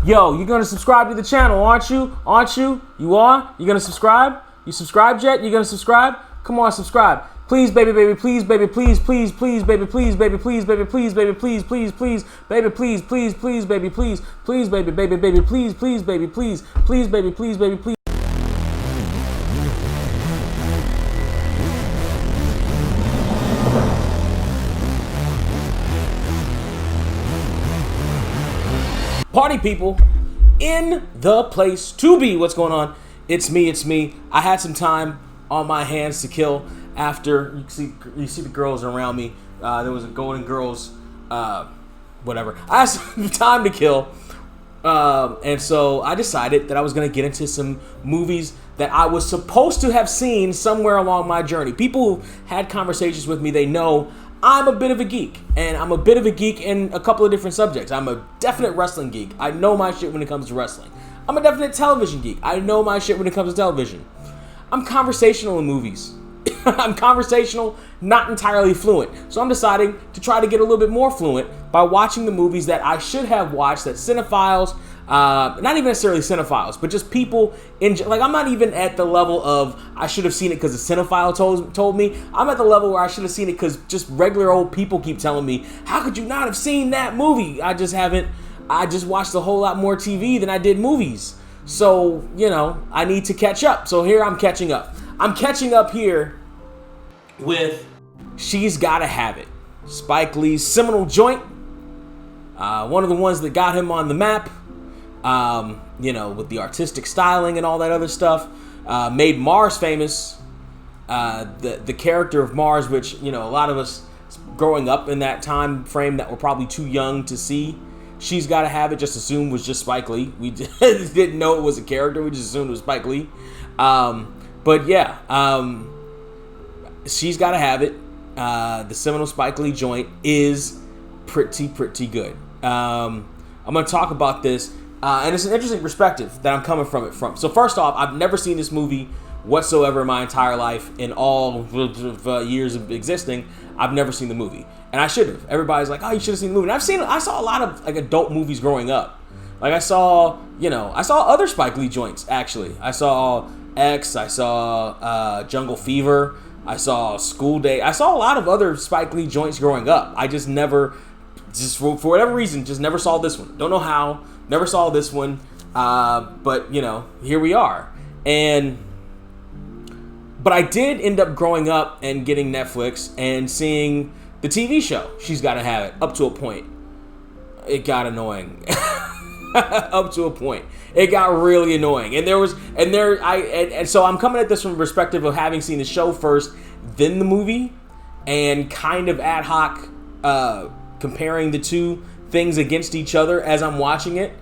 Yo, you're gonna subscribe to the channel, aren't you? Aren't you? You are? You gonna subscribe? You subscribed yet? You gonna subscribe? Come on, subscribe. Please, baby, please, baby, please, please, please, baby, please, baby, please, baby, please, baby, please, please, please, baby, please, please, please, baby, please, please, baby, please, please, baby, please, please, baby, please, baby, please. Party people in the place to be. What's going on? It's me. I had some time on my hands to kill after you see the girls around me. There was a Golden Girls, whatever. I had some time to kill, and so I decided that I was going to get into some movies that I was supposed to have seen somewhere along my journey. People who had conversations with me, they know I'm a bit of a geek, and I'm a bit of a geek in a couple of different subjects. I'm a definite wrestling geek. I know my shit when it comes to wrestling. I'm a definite television geek. I know my shit when it comes to television. I'm conversational in movies. I'm conversational, not entirely fluent. So I'm deciding to try to get a little bit more fluent by watching the movies that I should have watched, that cinephiles, not even necessarily cinephiles, but just people like, I'm not even at the level of I should have seen it because a cinephile told me. I'm at the level where I should have seen it because just regular old people keep telling me, how could you not have seen that movie? I just watched a whole lot more TV than I did movies. So, I need to catch up. So here I'm catching up. I'm catching up here with She's Gotta Have It. Spike Lee's seminal joint. One of the ones that got him on the map. With the artistic styling and all that other stuff. Made Mars famous. The character of Mars, which, a lot of us growing up in that time frame that were probably too young to see She's Gotta Have It, just assumed was just Spike Lee. We didn't know it was a character. We just assumed it was Spike Lee. But yeah, She's Gotta Have It. The seminal Spike Lee joint is pretty good. I'm going to talk about this, and it's an interesting perspective that I'm coming from it from. So first off, I've never seen this movie whatsoever in my entire life. In all years of existing, I've never seen the movie, and I should have. Everybody's like, "Oh, you should have seen the movie." And I saw a lot of like adult movies growing up. Like I saw other Spike Lee joints actually. I saw X. I saw Jungle Fever. I saw School Day. I saw a lot of other Spike Lee joints growing up. I just never, for whatever reason, just never saw this one. Don't know how. Never saw this one. But here we are. But I did end up growing up and getting Netflix and seeing the TV show She's Gotta Have It up to a point. It got annoying. Up to a point. It got really annoying. And so I'm coming at this from the perspective of having seen the show first, then the movie, and kind of ad hoc comparing the two things against each other as I'm watching it.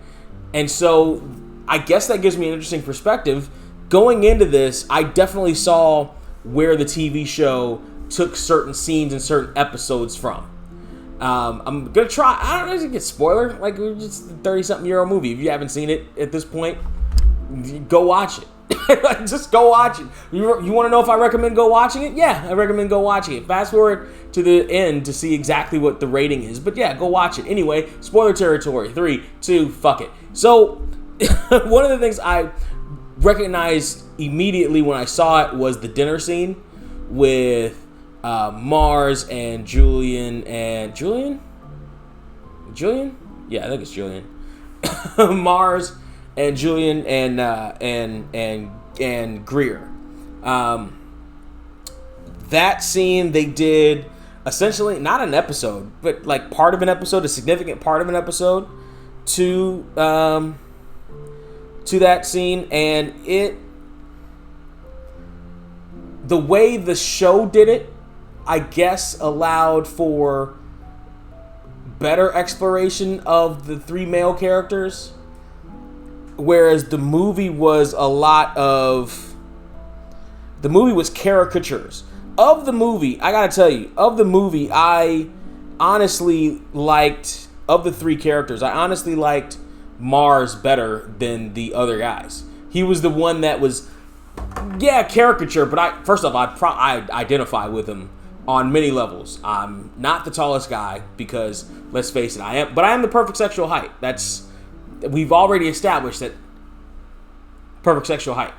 And so I guess that gives me an interesting perspective. Going into this, I definitely saw where the TV show took certain scenes and certain episodes from. I'm gonna try. I don't know if it gets spoiler. Like, it's a 30-something-year-old movie. If you haven't seen it at this point, go watch it. Just go watch it. You want to know if I recommend go watching it? Yeah, I recommend go watching it. Fast forward to the end to see exactly what the rating is. But yeah, go watch it. Anyway, spoiler territory. 3, 2, fuck it. So, one of the things I recognized immediately when I saw it was the dinner scene with Mars and Julian? Yeah, I think it's Julian. Mars and Julian and Greer. That scene they did essentially not an episode, but like part of an episode, a significant part of an episode to that scene, and the way the show did it, I guess, allowed for better exploration of the three male characters, whereas the movie was caricatures. Of the movie, I gotta tell you, I honestly liked, of the three characters, I honestly liked Mars better than the other guys. He was the one that was, caricature, but I identify with him on many levels. I'm not the tallest guy because, let's face it, I am the perfect sexual height. That's we've already established that perfect sexual height.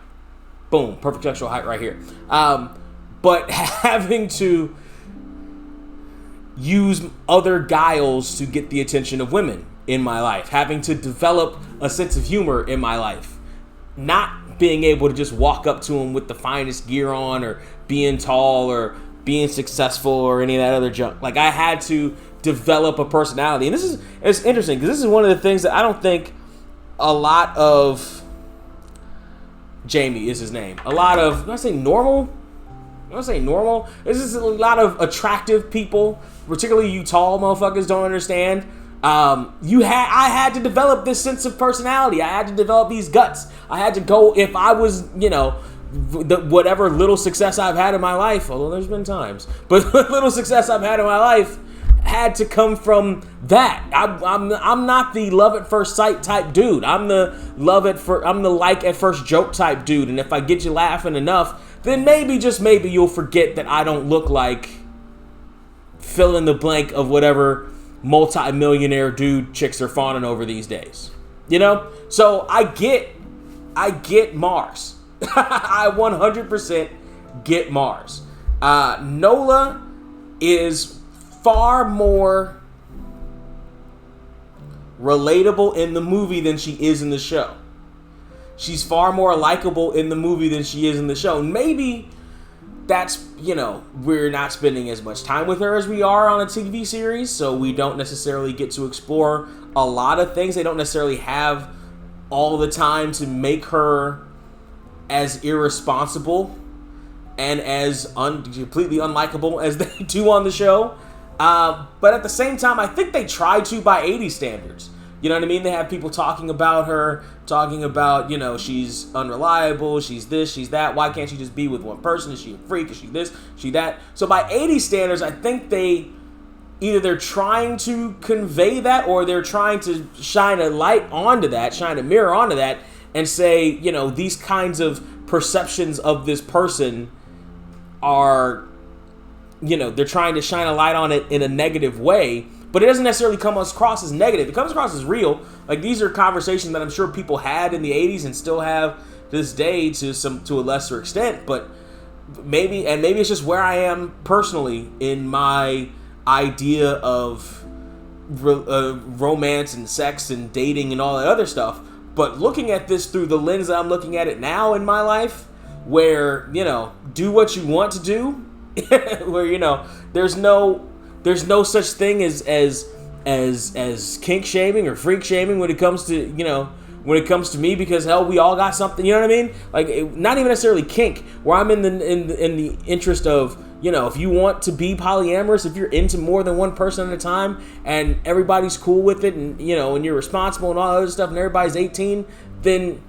Boom, perfect sexual height right here. But having to use other guiles to get the attention of women in my life, having to develop a sense of humor in my life, not being able to just walk up to them with the finest gear on, or being tall, or being successful, or any of that other junk. Like, I had to develop a personality. And it's interesting, because this is one of the things that I don't think a lot of... Jamie is his name. A lot of... Did I say normal? This is a lot of attractive people, particularly you tall motherfuckers, don't understand. I had to develop this sense of personality. I had to develop these guts. I had to go, if I was, whatever little success I've had in my life, although there's been times, but little success I've had in my life had to come from that. I'm not the love at first sight type dude. I'm the like at first joke type dude. And if I get you laughing enough, then maybe, just maybe, you'll forget that I don't look like fill in the blank of whatever multi-millionaire dude chicks are fawning over these days. So I get Mars. I 100% get Mars. Nola is far more relatable in the movie than she is in the show. She's far more likable in the movie than she is in the show. Maybe that's, we're not spending as much time with her as we are on a TV series, so we don't necessarily get to explore a lot of things. They don't necessarily have all the time to make her as irresponsible and as completely unlikable as they do on the show. But at the same time, I think they try to by 80s standards. You know what I mean? They have people talking about her, she's unreliable, she's this, she's that. Why can't she just be with one person? Is she a freak? Is she this? She that? So by 80s standards, I think they're trying to convey that, or they're trying to shine a light onto that, shine a mirror onto that, and say, these kinds of perceptions of this person are, they're trying to shine a light on it in a negative way. But it doesn't necessarily come across as negative. It comes across as real. Like, these are conversations that I'm sure people had in the 80s and still have to this day to a lesser extent. But maybe it's just where I am personally in my idea of romance and sex and dating and all that other stuff. But looking at this through the lens that I'm looking at it now in my life, where, do what you want to do, where, there's no such thing as kink shaming or freak shaming when it comes to me, because hell, we all got something, you know what I mean? Like, not even necessarily kink, where I'm in the interest of, if you want to be polyamorous, if you're into more than one person at a time and everybody's cool with it, and and you're responsible and all that other stuff, and everybody's 18, then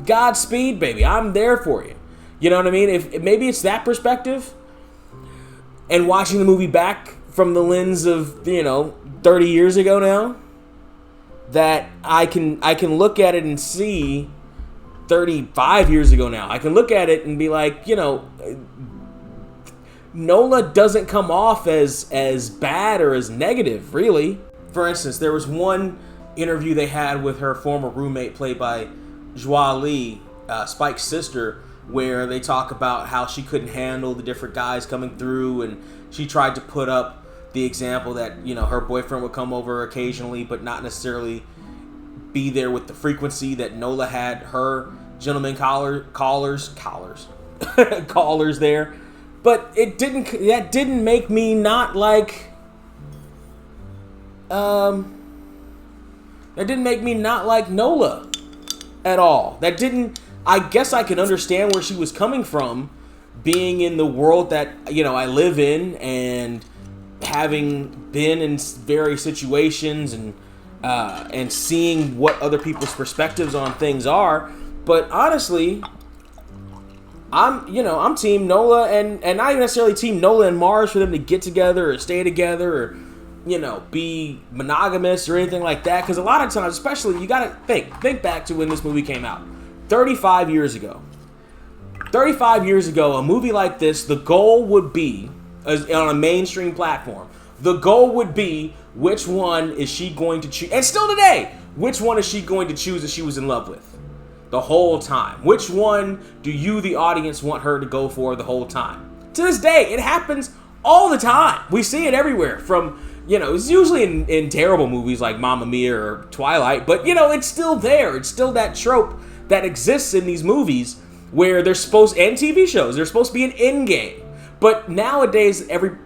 Godspeed, baby. I'm there for you. You know what I mean? If maybe it's that perspective, and watching the movie back from the lens of 30 years ago now, that I can look at it and see 35 years ago now. I can look at it and be like, Nola doesn't come off as bad or as negative, really. For instance, there was one interview they had with her former roommate, played by Joie Lee, Spike's sister, where they talk about how she couldn't handle the different guys coming through, and she tried to put up the example that, her boyfriend would come over occasionally, but not necessarily be there with the frequency that Nola had her gentleman callers there. But that didn't make me not like, Nola at all. I guess I can understand where she was coming from, being in the world that, I live in, and having been in various situations and seeing what other people's perspectives on things are. But honestly, I'm team Nola, and not even necessarily team Nola and Mars for them to get together or stay together or, be monogamous or anything like that. Because a lot of times, especially, you gotta think back to when this movie came out. 35 years ago, a movie like this, the goal would be, on a mainstream platform, the goal would be, which one is she going to choose? And still today, which one is she going to choose that she was in love with the whole time? Which one do you, the audience, want her to go for the whole time? To this day, it happens all the time. We see it everywhere from, it's usually in terrible movies like Mamma Mia or Twilight, but, it's still there. It's still that trope that exists in these movies where they're supposed, and TV shows, they're supposed to be an end game. But nowadays, a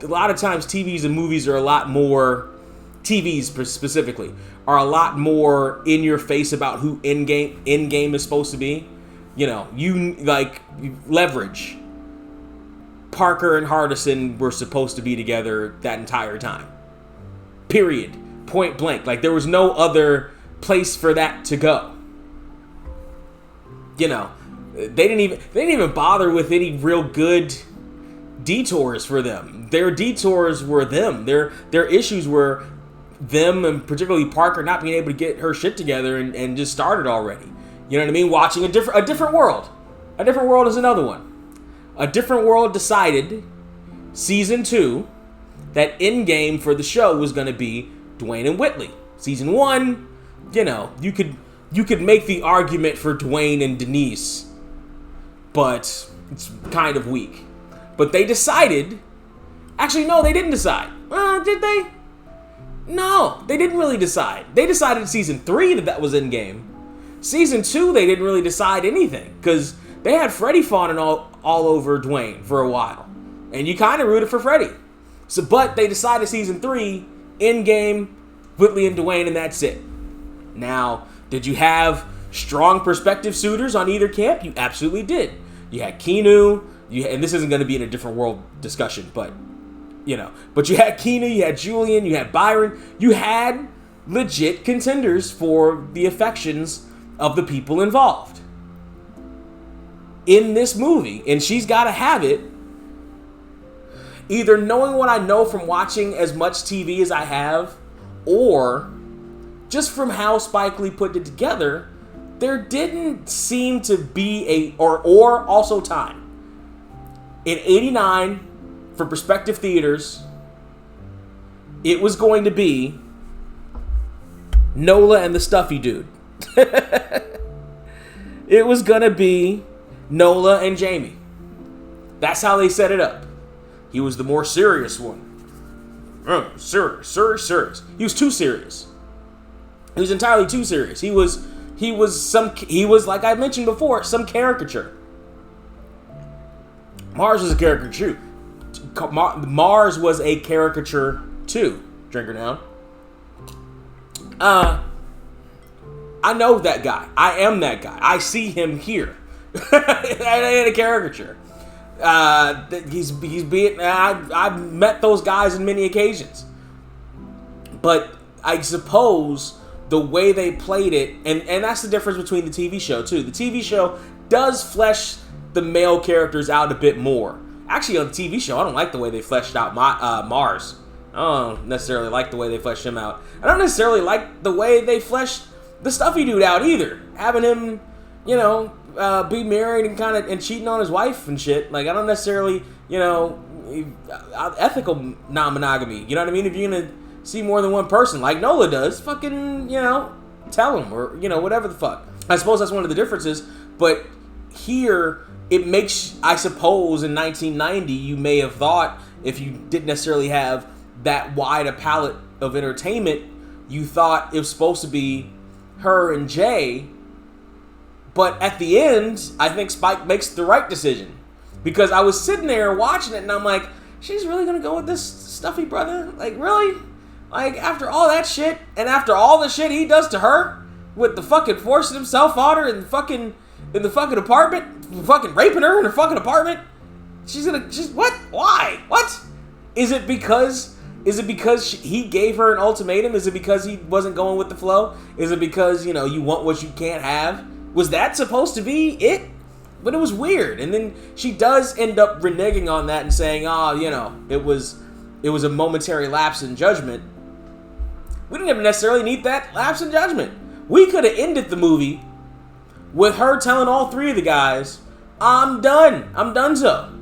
lot of times TVs and movies are a lot more, TVs specifically, are a lot more in your face about who end game is supposed to be. Leverage. Parker and Hardison were supposed to be together that entire time. Period. Point blank. Like, there was no other place for that to go. They didn't even bother with any real good detours for them. Their detours were them. Their issues were them, and particularly Parker not being able to get her shit together and just started already. You know what I mean? Watching a different world. A Different World is another one. A Different World decided, season 2, that end game for the show was going to be Dwayne and Whitley. Season 1, you could make the argument for Dwayne and Denise, but it's kind of weak. But they decided, actually no, they didn't decide. Did they? No, they didn't really decide. They decided in season 3 that was end game. Season 2, they didn't really decide anything, because they had Freddie fawning all over Dwayne for a while. And you kind of rooted for Freddie. But they decided season 3, end game, Whitley and Dwayne, and that's it. Now, did you have strong prospective suitors on either camp? You absolutely did. You had Keanu, and this isn't going to be in A Different World discussion, but you had Keanu, you had Julian, you had Byron. You had legit contenders for the affections of the people involved in this movie, and she's got to have it. Either knowing what I know from watching as much TV as I have, or just from how Spike Lee put it together, there didn't seem to be or also time. In 89, for prospective theaters, it was going to be Nola and the Stuffy Dude. It was going to be Nola and Jamie. That's how they set it up. He was the more serious one. Serious. He was too serious. He was entirely too serious. He was like I mentioned before, some caricature. Mars was a caricature. Mars was a caricature too. Drinker down. I know that guy. I am that guy. I see him here. That ain't a caricature. He's being. I've met those guys on many occasions, but I suppose the way they played it, and that's the difference between the TV show too. The TV show does flesh the male characters out a bit more. Actually, on the TV show, I don't like the way they fleshed out Mars. I don't necessarily like the way they fleshed him out. I don't necessarily like the way they fleshed the Stuffy Dude out either. Having him, be married and cheating on his wife and shit. Like, I don't necessarily, ethical non-monogamy. You know what I mean? If you're gonna see more than one person, like Nola does, fucking, tell him, or, whatever the fuck. I suppose that's one of the differences, but here, it makes, I suppose, in 1990, you may have thought, if you didn't necessarily have that wide a palette of entertainment, you thought it was supposed to be her and Jay. But at the end, I think Spike makes the right decision. Because I was sitting there watching it, and I'm like, she's really going to go with this Stuffy brother? Like, really? Like, after all that shit, and after all the shit he does to her, with the fucking forcing himself on her in the fucking apartment, fucking raping her in her fucking apartment, what? Why? What? Is it because he gave her an ultimatum? Is it because he wasn't going with the flow? Is it because, you want what you can't have? Was that supposed to be it? But it was weird. And then she does end up reneging on that and saying, it was a momentary lapse in judgment. We didn't even necessarily need that lapse in judgment. We could have ended the movie with her telling all three of the guys, I'm done. I'm donezo.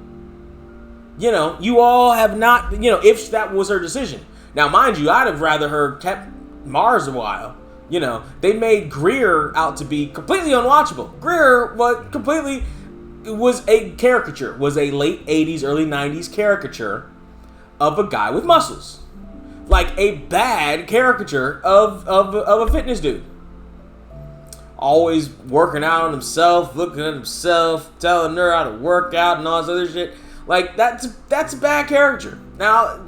You all have not, if that was her decision. Now, mind you, I'd have rather her kept Mars a while. You know, they made Greer out to be completely unwatchable. Greer was a caricature, was a late 80s, early 90s caricature of a guy with muscles. Like a bad caricature of a fitness dude. Always working out on himself, looking at himself, telling her how to work out and all this other shit. Like, that's a bad caricature. Now,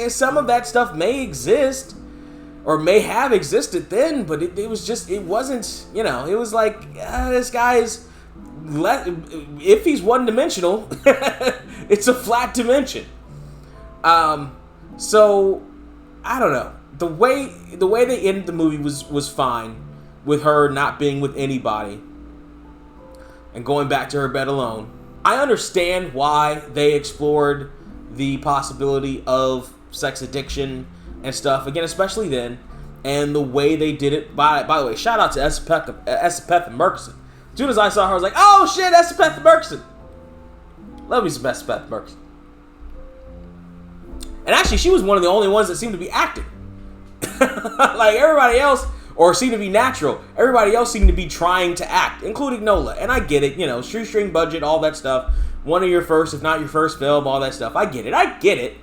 some of that stuff may exist, or may have existed then, but it wasn't, you know, it was like, this guy is, if he's one-dimensional, it's a flat dimension. So, I don't know. The way they ended the movie was fine, with her not being with anybody and going back to her bed alone. I understand why they explored the possibility of sex addiction and stuff, again, especially then, and the way they did it. By the way, shout out to Espeth Murkison. As soon as I saw her, I was like, oh shit, Espeth Murkison. Love me some Espeth Murkison. And actually, she was one of the only ones that seemed to be acting. Like everybody else, or seemed to be natural. Everybody else seemed to be trying to act, including Nola. And I get it, you know, shoestring budget, all that stuff. One of your first, if not your first film, all that stuff. I get it.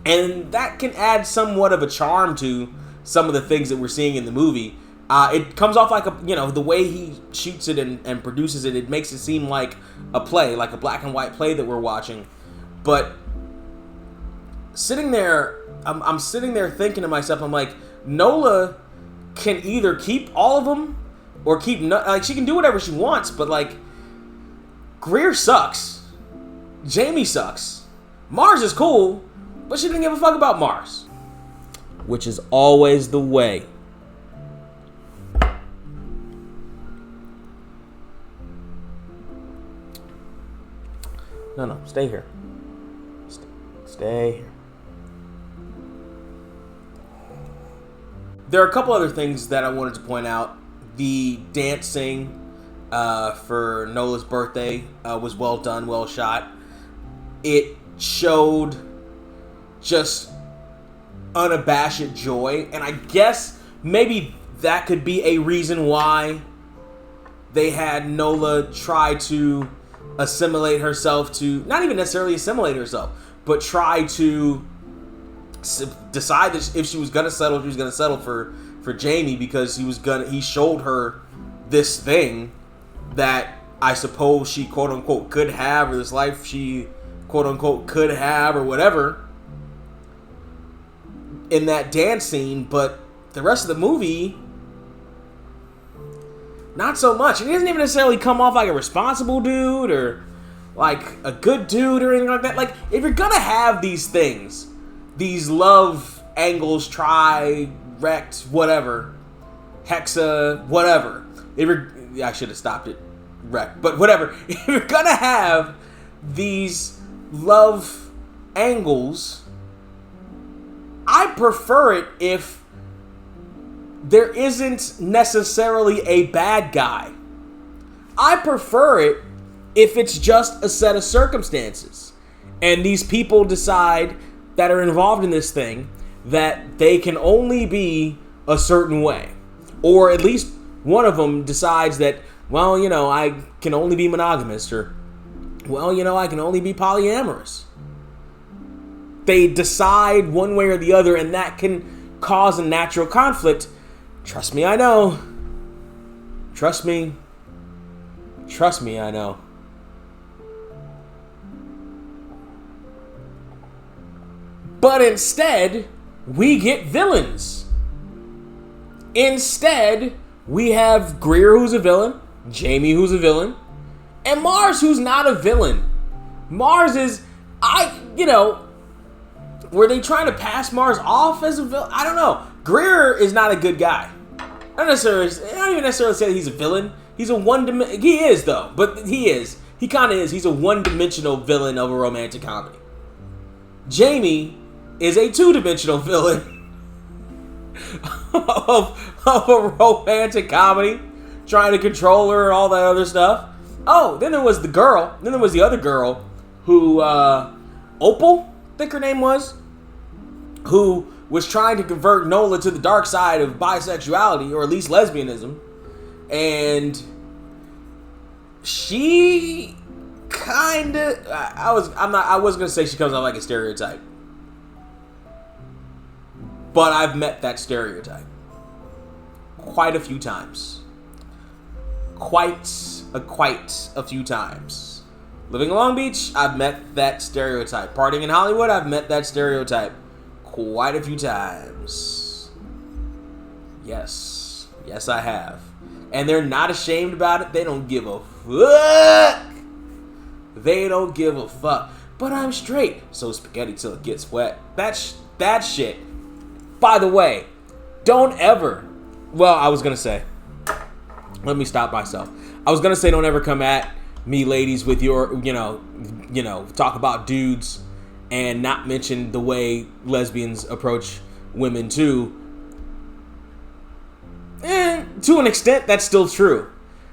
And that can add somewhat of a charm to some of the things that we're seeing in the movie. It comes off like the way he shoots it and produces it, it makes it seem like a play, like a black and white play that we're watching. But sitting there, I'm sitting there thinking to myself, I'm like, Nola can either keep all of them or keep like she can do whatever she wants, but like Greer sucks, Jamie sucks, Mars is cool, but she didn't give a fuck about Mars, which is always the way. No, stay here. Stay here. There are a couple other things that I wanted to point out. The dancing for Nola's birthday was well done, well shot. It showed just unabashed joy, and I guess maybe that could be a reason why they had Nola try to assimilate herself to, not even necessarily assimilate herself, but try to decide that if she was gonna settle, she was gonna settle for Jamie, because he showed her this thing that I suppose she quote unquote could have, or this life she quote unquote could have, or whatever, in that dance scene. But the rest of the movie, not so much. And he doesn't even necessarily come off like a responsible dude or like a good dude or anything like that. Like, if you're gonna have these things, these love angles, rect, whatever, hexa, whatever. I should have stopped it, wreck, but whatever. If you're gonna have these love angles, I prefer it if there isn't necessarily a bad guy. I prefer it if it's just a set of circumstances, and these people decide that are involved in this thing that they can only be a certain way. Or at least one of them decides that, well, you know, I can only be monogamous, or, well, you know, I can only be polyamorous. They decide one way or the other, and that can cause a natural conflict. Trust me, I know. Trust me, I know. But instead, we get villains. Instead, we have Greer, who's a villain, Jamie, who's a villain, and Mars, who's not a villain. Mars is, were they trying to pass Mars off as a villain? I don't know. Greer is not a good guy. I don't even necessarily say that he's a villain. He's a he is though, but he is. He kind of is. He's a one-dimensional villain of a romantic comedy. Jamie is a two-dimensional villain of a romantic comedy, trying to control her and all that other stuff. Oh, then there was the girl. Then there was the other girl who, Opal, I think her name was, who was trying to convert Nola to the dark side of bisexuality, or at least lesbianism, and she kinda, I wasn't gonna say she comes out like a stereotype, but I've met that stereotype quite a few times. Quite a few times. Living in Long Beach, I've met that stereotype. Partying in Hollywood, I've met that stereotype quite a few times. Yes, I have. And they're not ashamed about it. They don't give a fuck. They don't give a fuck. But I'm straight, so spaghetti till it gets wet. That shit. By the way, don't ever. Well, I was gonna say. Let me stop myself. I was gonna say, don't ever come at me, ladies, with your, talk about dudes and not mention the way lesbians approach women too. And to an extent, that's still true.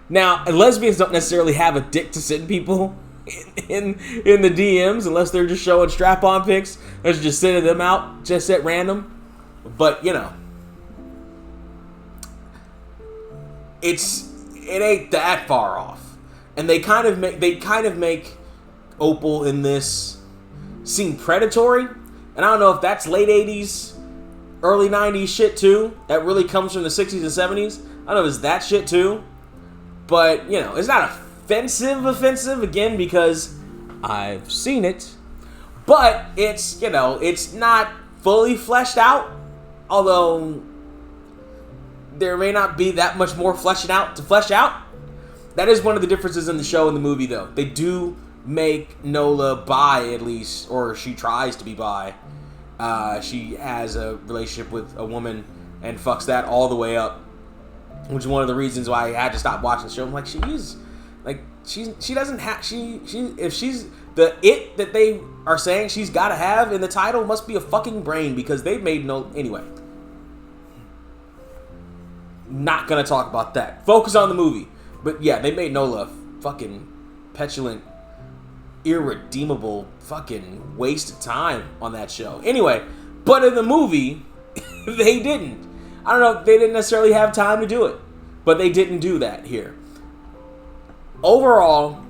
Now, lesbians don't necessarily have a dick to send people in the DMs unless they're just showing strap-on pics. They're just sending them out just at random. But it ain't that far off, and they kind of make Opal in this seem predatory, and I don't know if that's late 80s, early 90s shit too. That really comes from the 60s and 70s. I don't know if it's that shit too, but it's not offensive again because I've seen it, but it's not fully fleshed out, although there may not be that much more flesh out. That is one of the differences in the show and the movie, though. They do make Nola bi, at least, or she tries to be bi. She has a relationship with a woman and fucks that all the way up, which is one of the reasons why I had to stop watching the show. I'm like, she doesn't have, if she's the it that they are saying she's got to have in the title must be a fucking brain, because they've made anyway. Not gonna talk about that. Focus on the movie. But yeah, they made Nola fucking petulant, irredeemable fucking waste of time on that show. Anyway, but in the movie, they didn't. I don't know, they didn't necessarily have time to do it, but they didn't do that here. Overall,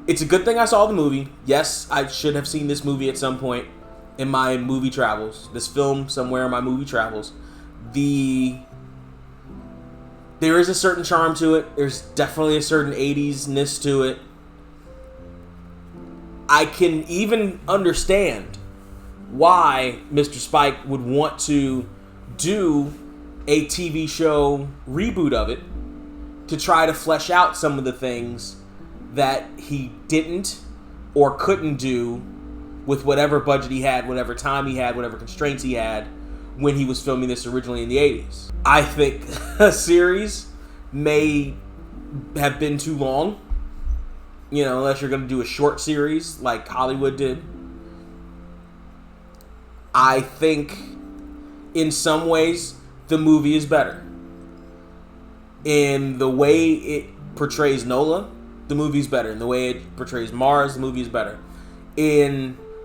it's a good thing I saw the movie. Yes, I should have seen this movie at some point in my movie travels. This film somewhere in my movie travels. There is a certain charm to it. There's definitely a certain 80s-ness to it. I can even understand why Mr. Spike would want to do a TV show reboot of it to try to flesh out some of the things that he didn't or couldn't do with whatever budget he had, whatever time he had, whatever constraints he had when he was filming this originally in the 80s. I think a series may have been too long, unless you're going to do a short series like Hollywood did. I think in some ways the movie is better. In the way it portrays Nola, the movie's better. In the way it portrays Mars, the movie is better.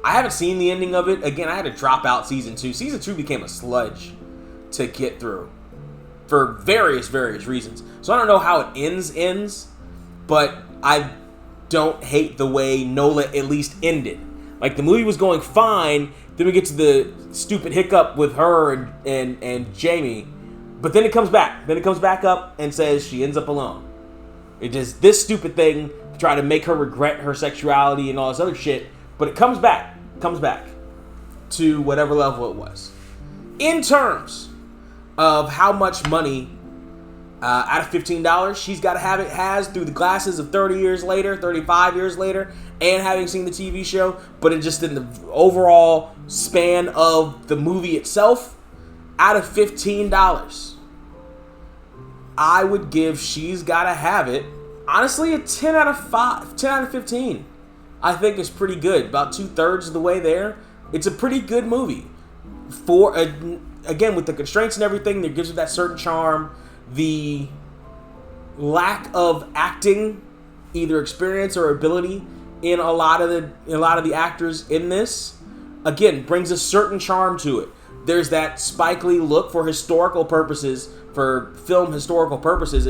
I haven't seen the ending of it. Again, I had to drop out season 2. Season 2 became a sludge to get through for various reasons. So I don't know how it ends, but I don't hate the way Nola at least ended. Like, the movie was going fine, then we get to the stupid hiccup with her and Jamie, but then it comes back. Then it comes back up and says she ends up alone. It does this stupid thing to try to make her regret her sexuality and all this other shit, but it comes back to whatever level it was. In terms of how much money out of $15 she's got to have it has through the glasses of 30 years later, 35 years later, and having seen the TV show, but in the overall span of the movie itself, out of $15, I would give She's Gotta Have It, honestly, a 10 out of 15. I think is pretty good. About 2/3 of the way there. It's a pretty good movie. Again, with the constraints and everything, that gives it that certain charm. The lack of acting, either experience or ability, in a lot of the actors in this, again, brings a certain charm to it. There's that Spike Lee look for historical purposes, for film historical purposes.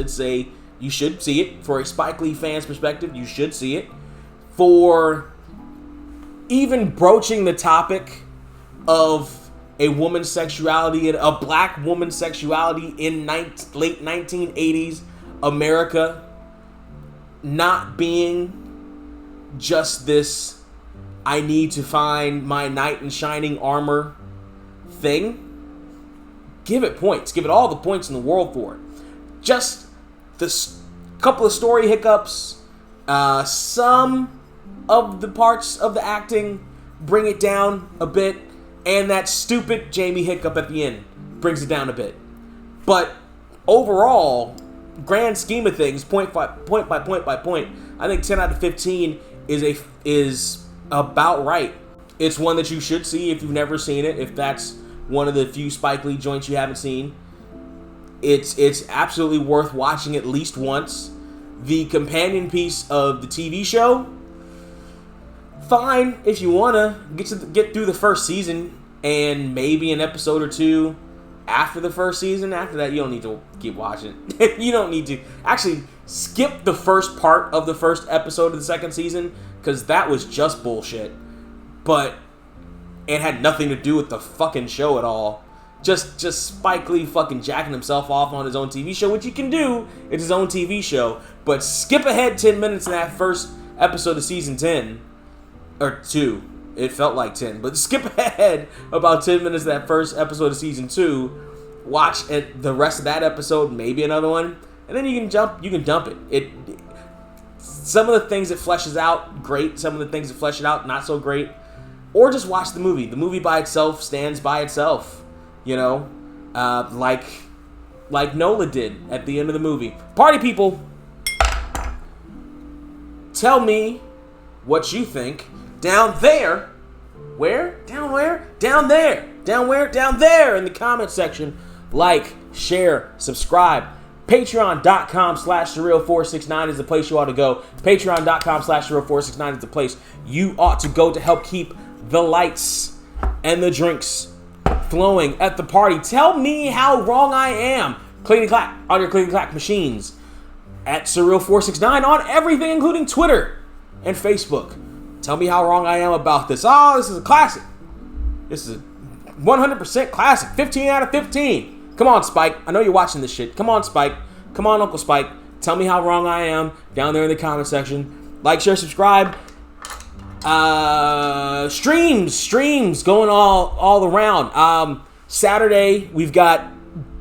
You should see it. For a Spike Lee fan's perspective, you should see it. For even broaching the topic of a woman's sexuality, and a black woman's sexuality in late 1980s America, not being just this I need to find my knight in shining armor thing. Give it points. Give it all the points in the world for it. Just this couple of story hiccups, some of the parts of the acting bring it down a bit, and that stupid Jamie hiccup at the end brings it down a bit. But overall, grand scheme of things, point by point, I think 10 out of 15 is about right. It's one that you should see if you've never seen it. If that's one of the few Spike Lee joints you haven't seen, it's absolutely worth watching at least once. The companion piece of the TV show, fine if you wanna get through the first season and maybe an episode or two after the first season. After that, you don't need to keep watching. You don't need to actually skip the first part of the first episode of the second season, because that was just bullshit. But it had nothing to do with the fucking show at all. Just Spike Lee fucking jacking himself off on his own TV show, which you can do. It's his own TV show. But skip ahead 10 minutes in that first episode of season 10. Or 2. It felt like 10. But skip ahead about 10 minutes of that first episode of season 2. Watch the rest of that episode, maybe another one. And then you can dump it. Some of the things it fleshes out, great. Some of the things it fleshes out, not so great. Or just watch the movie. The movie by itself stands by itself. You know, like Nola did at the end of the movie. Party people, tell me what you think down there. Where? Down where? Down there. Down where? Down there in the comment section. Like, share, subscribe. Patreon.com/surreal469 is the place you ought to go. Patreon.com/surreal469 is the place you ought to go to help keep the lights and the drinks flowing at the party. Tell me how wrong I am. Click and clack on your click and clack machines at Surreal469 on everything, including Twitter and Facebook. Tell me how wrong I am about this. Oh, this is a classic. This is a 100% classic. 15 out of 15. Come on, Spike. I know you're watching this shit. Come on, Spike. Come on, Uncle Spike. Tell me how wrong I am down there in the comment section. Like, share, subscribe. Streams going all around. Saturday we've got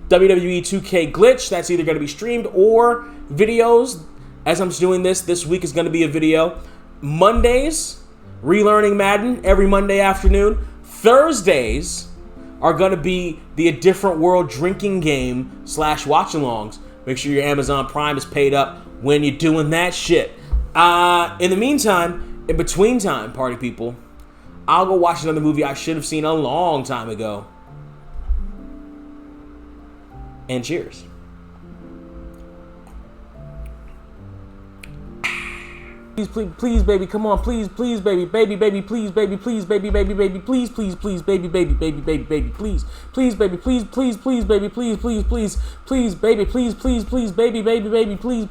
WWE 2K Glitch. That's either going to be streamed or videos. As I'm doing this week is going to be a video. Mondays, relearning Madden every Monday afternoon. Thursdays are going to be the A Different World drinking game / watch-alongs. Make sure your Amazon Prime is paid up when you're doing that shit. In the meantime, in between time, party people, I'll go watch another movie I should have seen a long time ago. And cheers. Please, baby, come on, please, baby, baby, please, baby, please, baby, please, baby, baby, please, please, baby, baby, please, baby, please, baby, please, please, baby, please, please, baby, please, please, please, baby, please, please.